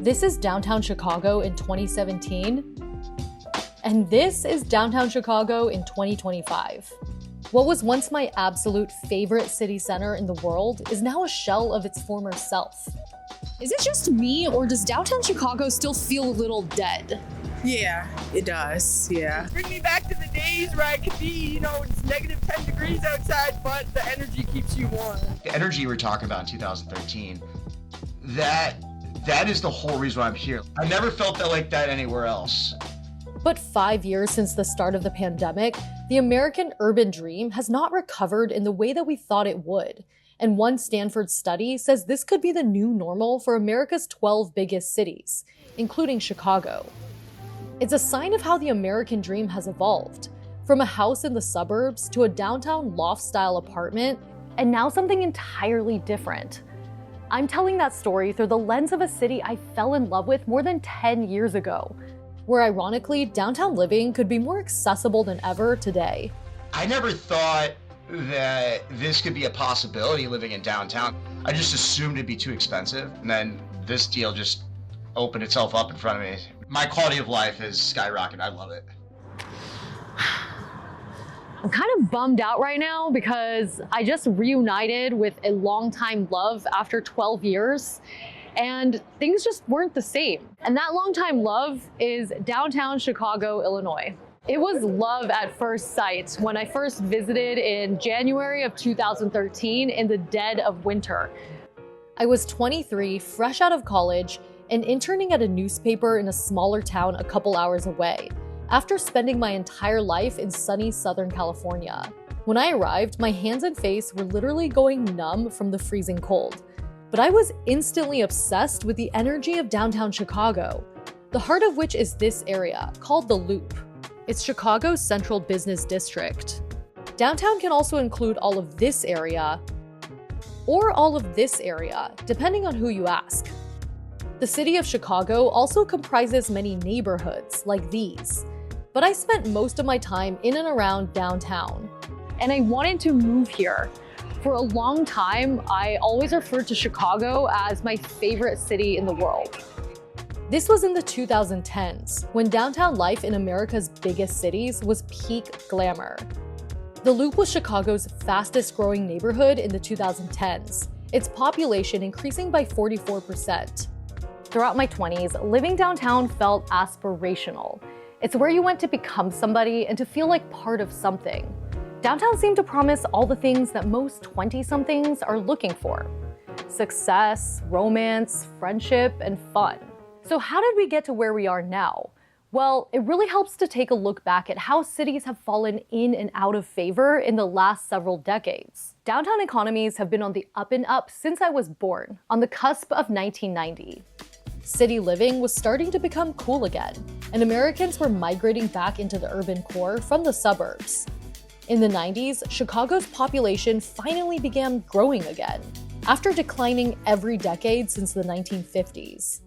This is downtown Chicago in 2017, and this is downtown Chicago in 2025. What was once my absolute favorite city center in the world is now a shell of its former self. Is it just me, or does downtown Chicago still feel a little dead? Yeah, it does, yeah. Bring me back to the days where I could be, it's negative 10 degrees outside, but the energy keeps you warm. The energy we were talking about in 2013, that is the whole reason why I'm here. I never felt that like that anywhere else. But 5 years since the start of the pandemic, the American urban dream has not recovered in the way that we thought it would. And one Stanford study says this could be the new normal for America's 12 biggest cities, including Chicago. It's a sign of how the American dream has evolved, from a house in the suburbs to a downtown loft-style apartment, and now something entirely different. I'm telling that story through the lens of a city I fell in love with more than 10 years ago, where ironically, downtown living could be more accessible than ever today. I never thought that this could be a possibility living in downtown. I just assumed it'd be too expensive, and then this deal just opened itself up in front of me. My quality of life is skyrocketing. I love it. I'm kind of bummed out right now because I just reunited with a longtime love after 12 years, and things just weren't the same. And that longtime love is downtown Chicago, Illinois. It was love at first sight when I first visited in January of 2013 in the dead of winter. I was 23, fresh out of college, and interning at a newspaper in a smaller town a couple hours away, after spending my entire life in sunny Southern California. When I arrived, my hands and face were literally going numb from the freezing cold. But I was instantly obsessed with the energy of downtown Chicago, the heart of which is this area, called the Loop. It's Chicago's central business district. Downtown can also include all of this area, or all of this area, depending on who you ask. The city of Chicago also comprises many neighborhoods like these, but I spent most of my time in and around downtown. And I wanted to move here. For a long time, I always referred to Chicago as my favorite city in the world. This was in the 2010s, when downtown life in America's biggest cities was peak glamour. The Loop was Chicago's fastest growing neighborhood in the 2010s, its population increasing by 44%. Throughout my 20s, living downtown felt aspirational. It's where you went to become somebody and to feel like part of something. Downtown seemed to promise all the things that most 20-somethings are looking for: success, romance, friendship, and fun. So how did we get to where we are now? Well, it really helps to take a look back at how cities have fallen in and out of favor in the last several decades. Downtown economies have been on the up and up since I was born, on the cusp of 1990. City living was starting to become cool again, and Americans were migrating back into the urban core from the suburbs. In the 90s, Chicago's population finally began growing again, after declining every decade since the 1950s.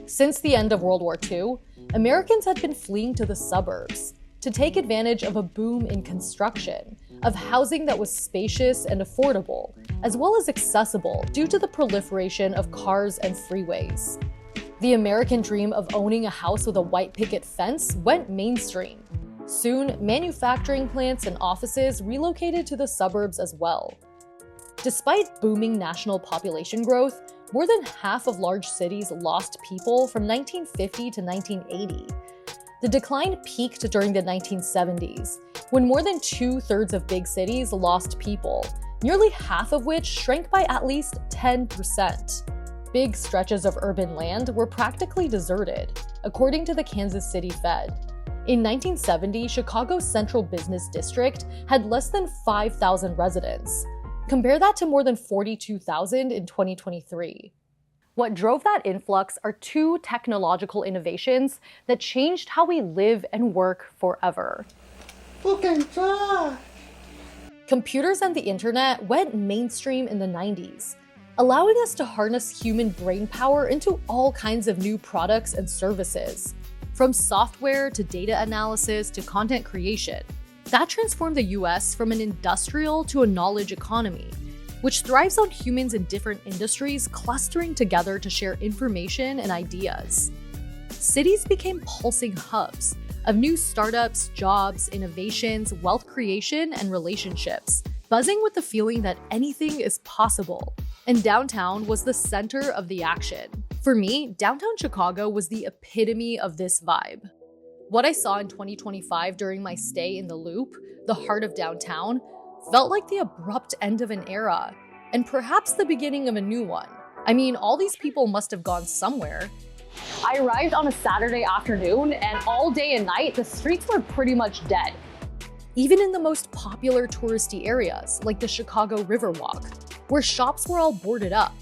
Since the end of World War II, Americans had been fleeing to the suburbs to take advantage of a boom in construction, of housing that was spacious and affordable, as well as accessible due to the proliferation of cars and freeways. The American dream of owning a house with a white picket fence went mainstream. Soon, manufacturing plants and offices relocated to the suburbs as well. Despite booming national population growth, more than half of large cities lost people from 1950 to 1980. The decline peaked during the 1970s, when more than 2/3 of big cities lost people, nearly half of which shrank by at least 10%. Big stretches of urban land were practically deserted, according to the Kansas City Fed. In 1970, Chicago's central business district had less than 5,000 residents. Compare that to more than 42,000 in 2023. What drove that influx are two technological innovations that changed how we live and work forever. Computers and the internet went mainstream in the 90s, allowing us to harness human brain power into all kinds of new products and services. From software to data analysis to content creation. That transformed the US from an industrial to a knowledge economy. which thrives on humans in different industries clustering together to share information and ideas. Cities became pulsing hubs of new startups, jobs, innovations, wealth creation, and relationships, buzzing with the feeling that anything is possible. And downtown was the center of the action. For me, downtown Chicago was the epitome of this vibe. What I saw in 2025 during my stay in the Loop, the heart of downtown, felt like the abrupt end of an era, and perhaps the beginning of a new one. I mean, all these people must have gone somewhere. I arrived on a Saturday afternoon, and all day and night, the streets were pretty much dead. Even in the most popular touristy areas, like the Chicago Riverwalk, where shops were all boarded up.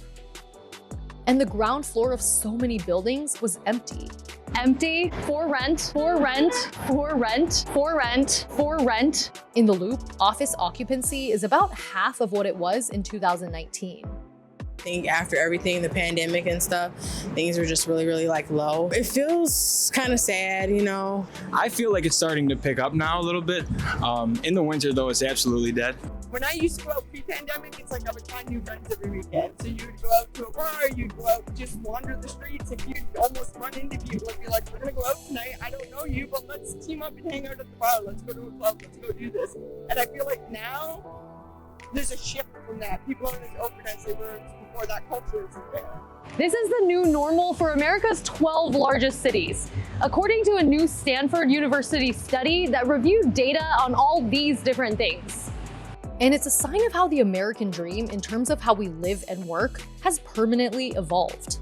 And the ground floor of so many buildings was empty. Empty, for rent, for rent, for rent, for rent, for rent. In the Loop, office occupancy is about half of what it was in 2019. I think after everything, the pandemic and stuff, things were just really like low. It feels kind of sad, you know. I feel like it's starting to pick up now a little bit. In the winter though, it's absolutely dead. When I used to go out pre-pandemic, it's like I would find new friends every weekend. So you'd go out to a bar, you'd go out, just wander the streets, and you'd almost run into people and be like, we're gonna go out tonight, I don't know you, but let's team up and hang out at the bar, let's go to a club, let's go do this. And I feel like now, there's a shift from that. People aren't as open as they were before that culture isn't there. This is the new normal for America's 12 largest cities, according to a new Stanford University study that reviewed data on all these different things. And it's a sign of how the American dream, in terms of how we live and work, has permanently evolved.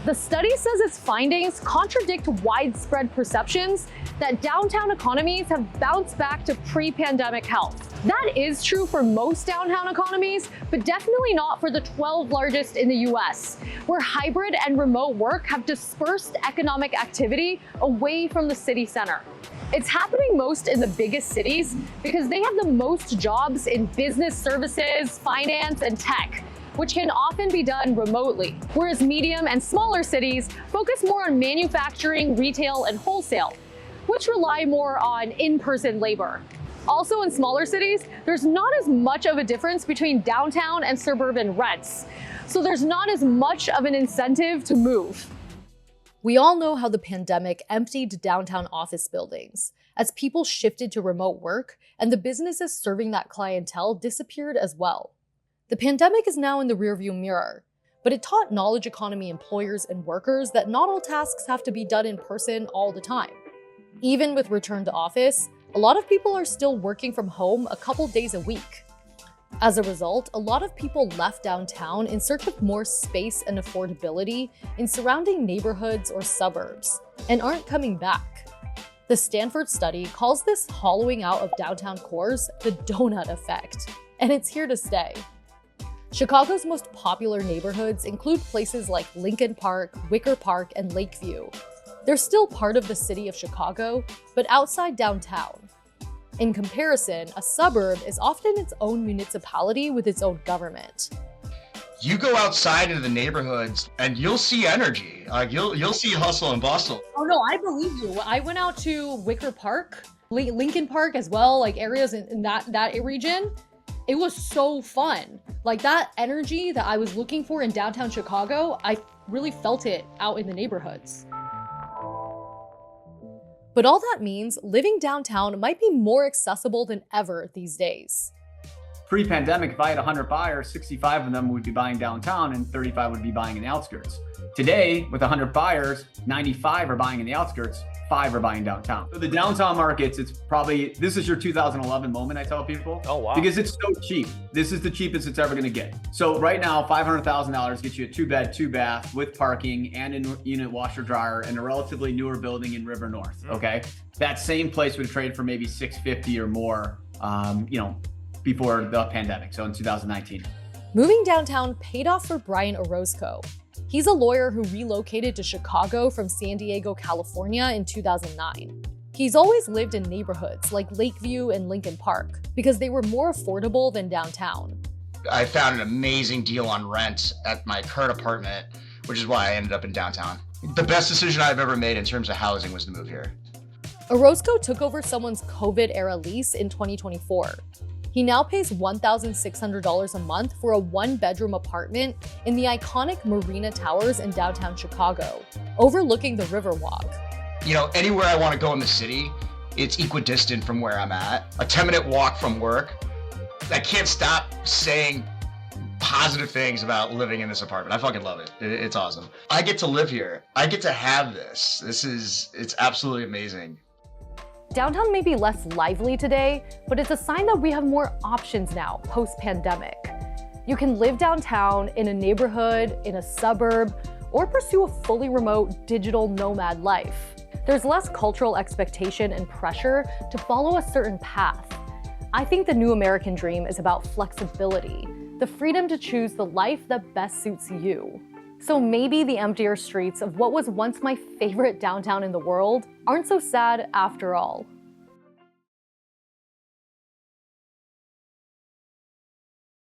The study says its findings contradict widespread perceptions that downtown economies have bounced back to pre-pandemic health. That is true for most downtown economies, but definitely not for the 12 largest in the US, where hybrid and remote work have dispersed economic activity away from the city center. It's happening most in the biggest cities because they have the most jobs in business services, finance, and tech, which can often be done remotely, whereas medium and smaller cities focus more on manufacturing, retail, and wholesale, which rely more on in-person labor. Also in smaller cities, there's not as much of a difference between downtown and suburban rents, so there's not as much of an incentive to move. We all know how the pandemic emptied downtown office buildings as people shifted to remote work and the businesses serving that clientele disappeared as well. The pandemic is now in the rearview mirror, but it taught knowledge economy employers and workers that not all tasks have to be done in person all the time. Even with return to office, a lot of people are still working from home a couple days a week. As a result, a lot of people left downtown in search of more space and affordability in surrounding neighborhoods or suburbs, and aren't coming back. The Stanford study calls this hollowing out of downtown cores the donut effect, and it's here to stay. Chicago's most popular neighborhoods include places like Lincoln Park, Wicker Park, and Lakeview. They're still part of the city of Chicago, but outside downtown. In comparison, a suburb is often its own municipality with its own government. You go outside into the neighborhoods and you'll see energy. You'll see hustle and bustle. Oh no, I believe you. I went out to Wicker Park, Lincoln Park as well, like areas in that region. It was so fun. Like that energy that I was looking for in downtown Chicago, I really felt it out in the neighborhoods. But all that means living downtown might be more accessible than ever these days. Pre-pandemic, if I had 100 buyers, 65 of them would be buying downtown and 35 would be buying in the outskirts. Today, with 100 buyers, 95 are buying in the outskirts, 5 are buying downtown. So the downtown markets, it's probably, this is your 2011 moment, I tell people. Oh, wow. Because it's so cheap. This is the cheapest it's ever gonna get. So right now, $500,000 gets you a 2-bed, 2-bath with parking and a unit washer dryer in a relatively newer building in River North, okay? That same place would trade for maybe $650 or more, before the pandemic, so in 2019. Moving downtown paid off for Brian Orozco. He's a lawyer who relocated to Chicago from San Diego, California in 2009. He's always lived in neighborhoods like Lakeview and Lincoln Park because they were more affordable than downtown. I found an amazing deal on rent at my current apartment, which is why I ended up in downtown. The best decision I've ever made in terms of housing was to move here. Orozco took over someone's COVID-era lease in 2024. He now pays $1,600 a month for a one-bedroom apartment in the iconic Marina Towers in downtown Chicago, overlooking the Riverwalk. You know, anywhere I want to go in the city, it's equidistant from where I'm at. A 10-minute walk from work. I can't stop saying positive things about living in this apartment. I fucking love it. It's awesome. I get to live here. I get to have this. It's absolutely amazing. Downtown may be less lively today, but it's a sign that we have more options now, post-pandemic. You can live downtown, in a neighborhood, in a suburb, or pursue a fully remote digital nomad life. There's less cultural expectation and pressure to follow a certain path. I think the new American dream is about flexibility, the freedom to choose the life that best suits you. So maybe the emptier streets of what was once my favorite downtown in the world aren't so sad after all.